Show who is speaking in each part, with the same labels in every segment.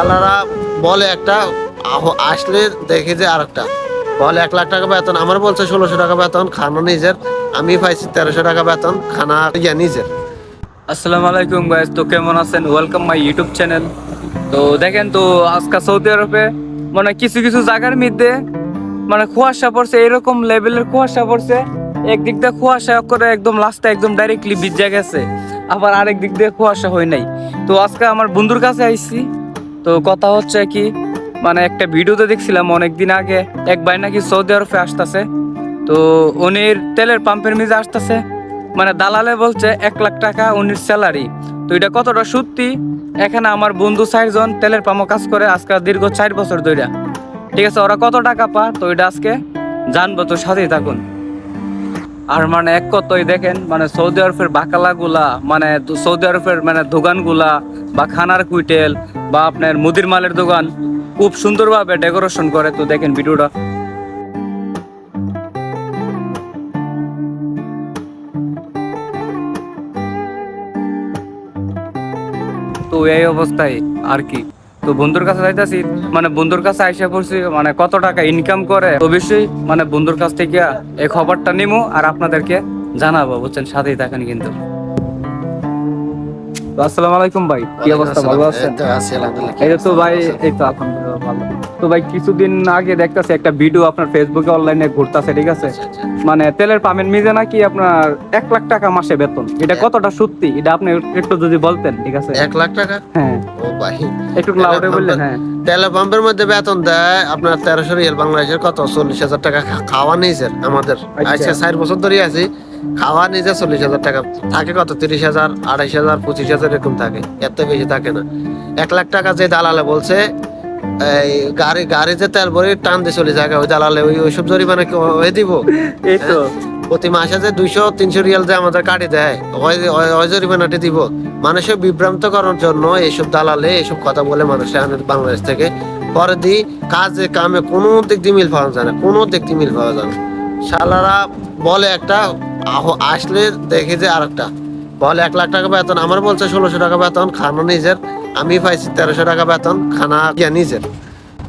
Speaker 1: আল্লাহরা বলে একটা, আসলে দেখে যে আর একটা বলে 1,00,000 টাকা বেতন, আমার বলছে 1600 টাকা বেতন, খানা নিজের। আমি পাইছি 1300 টাকা বেতন, খানা নিজের।
Speaker 2: আসসালামু আলাইকুম গাইস, তো কেমন আছেন? Welcome my YouTube channel. তো দেখেন, তো আজকে সৌদি আরবে মানে কিছু কিছু জায়গার মধ্যে মানে কুয়াশা পড়ছে, এরকম লেভেলের কুয়াশা পড়ছে। একদিক দিয়ে কুয়াশা করে একদম লাস্টে একদম ডাইরেক্টলি ভিজে গেছে, আবার আরেক দিক দিয়ে কুয়াশা হয় নাই। তো আজকে আমার বন্ধুর কাছে আইছি। তো কথা হচ্ছে কি, মানে একটা ভিডিওতে দেখছিলাম অনেকদিন আগে, এক ভাই নাকি সৌদি আরবে আসতেছে। তো উনির তেলের পাম্পের মিজে আসতেছে, মানে দালালে বলছে 1,00,000 টাকা উনির স্যালারি। তো এটা কতটা সত্যি? এখানে আমার বন্ধু 4 জন তেলের পাম্পে কাজ করে আজকে দীর্ঘ 4 বছর ধরে। ঠিক আছে, ওরা কত টাকা পা তো এটা আজকে জানবো, তো সাথেই থাকুন। আর মানে এক কথাই দেখেন, মানে সৌদি আরবের বাকালাগুলা, মানে সৌদি আরবের মানে দোকানগুলা বা খানার কুইটেল বা আপনার মুদির মালের দোকান খুব সুন্দরভাবে ডেকোরেশন করে। তো দেখেন ভিডিওটা। তো এই অবস্থায় আর কি, তো বন্ধুর কাছে যাইতাছি, মানে বন্ধুর কাছে আইসা পড়ছি, মানে কত টাকা ইনকাম করে অবশ্যই মানে বন্ধুর কাছ থেকে এই খবরটা নিমু আর আপনাদেরকে জানাবো, বুঝছেন? সাথেই থাকেন কিন্তু। তো আসসালামু আলাইকুম ভাই, কি অবস্থা? ভালো আছেন? এই তো ভাই, এই তো আলহামদুলিল্লাহ ভালো। তো ভাই কিছুদিন আগে দেখতাছি একটা ভিডিও আপনার ফেসবুকে অনলাইনে ঘুরতাছে, ঠিক আছে? মানে তেলের পামের মিজে নাকি আপনার 1,00,000 টাকা মাসে বেতন, এটা কতটা সত্যি এটা আপনি একটু যদি বলতেন, ঠিক আছে?
Speaker 1: 1,00,000 টাকা?
Speaker 2: হ্যাঁ,
Speaker 1: ও ভাই,
Speaker 2: একটু লাউডে বললেন। হ্যাঁ,
Speaker 1: তেলের পাম্পের মধ্যে বেতন দেয় আপনার 1300 রিয়াল, বাংলাদেশের কত 40,000 টাকা। খাওয়া নিজের আমাদের। আজকে 4 বছর ধরে আছি, খাওয়া নিজে 40,000 টাকা থাকে। কত 30,000, 28,000, 25,000 এরকম থাকে, এত বেশি থাকে না। 1,00,000 টাকা যে দালালে বলছে, এই গাড়িতে তেল ভরে টান দিয়ে চলে যায়, ওই দালালে ওইসব জরিমানা কি ওই দিব?
Speaker 2: এই তো
Speaker 1: প্রতি মাসে যে 200-300 রিয়াল যে আমাদের কাটি দেয়, ওই জরিমানাটি দিব। মানুষের বিভ্রান্ত করার জন্য এইসব দালালে এইসব কথা বলে মানুষের আনে বাংলাদেশ থেকে। পরে দিই কাজে কামে কোনো দিক দিয়ে মিল পাওয়া যায় না, কোনো দিক দিয়ে মিল পাওয়া যায় না। শালারা বলে একটা, আসলে দেখে যে আর একটা বলে 1,00,000 টাকা বেতন, আমার বলছে 1600 টাকা বেতন, খানা নিজের। আমি পাইছি 1300 টাকা বেতন, খানা নিজের।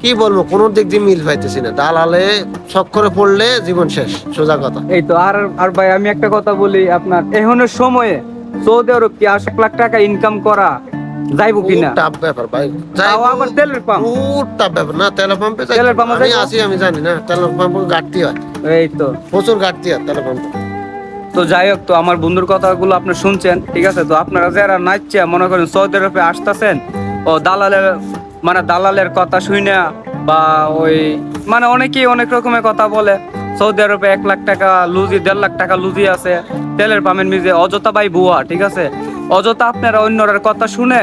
Speaker 1: কি বলবো, কোনো দিক দিয়ে মিল পাইতেছি না। দালালে চক্করে পড়লে জীবন শেষ, সোজা কথা।
Speaker 2: এই তো আর আর ভাই আমি একটা কথা বলি, আপনার এখনের সময়ে সৌদি আরব কি 1,00,000 টাকা ইনকাম করা যাইবো কিনা?
Speaker 1: টাফ ব্যাপার ভাই,
Speaker 2: তাও আবার তেলের পাম্প।
Speaker 1: টাফ ব্যাপার না। তেলের পাম্পে
Speaker 2: তেলের পাম্পে
Speaker 1: আমি
Speaker 2: যাইবো?
Speaker 1: আছি, আমি জানি না। তেলের পাম্পে ঘাটতি হয়,
Speaker 2: এই তো
Speaker 1: প্রচুর ঘাটতি হয় তেলের পাম্পে।
Speaker 2: তো যাই হোক, তো আমার বন্ধুর কথাগুলো আপনি শুনছেন, ঠিক আছে? তো আপনারা যারা নাচছে মনে করেন সৌদি আরবে আসতেছেন, ও দালালের মানে দালালের কথা শুনে বা ওই মানে অনেকেই অনেক রকমের কথা বলে। সৌদি আরবে 1,00,000 টাকা লুজি, 1,50,000 টাকা লুজি আছে তেলের পামের মিজে, অযথা ভাই বুয়া, ঠিক আছে? অযথা আপনারা অন্যের কথা শুনে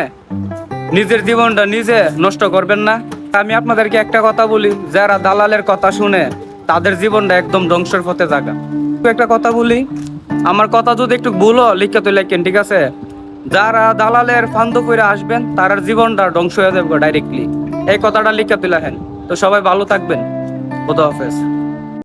Speaker 2: নিজের জীবনটা নিজে নষ্ট করবেন না। আমি আপনাদেরকে একটা কথা বলি, যারা দালালের কথা শুনে তাদের জীবনটা একদম ধ্বংসের পথে জায়গা। একটা কথা বলি, আমার কথা যদি একটু ভুলও লিখে তো লেখেন, ঠিক আছে? যারা দালালের ফান্দ করে আসবেন তার জীবনটা ধ্বংস হয়ে যাবে ডাইরেক্টলি, এই কথাটা লিখে তো লেখেন। তো সবাই ভালো থাকবেন, খোদা হাফেজ।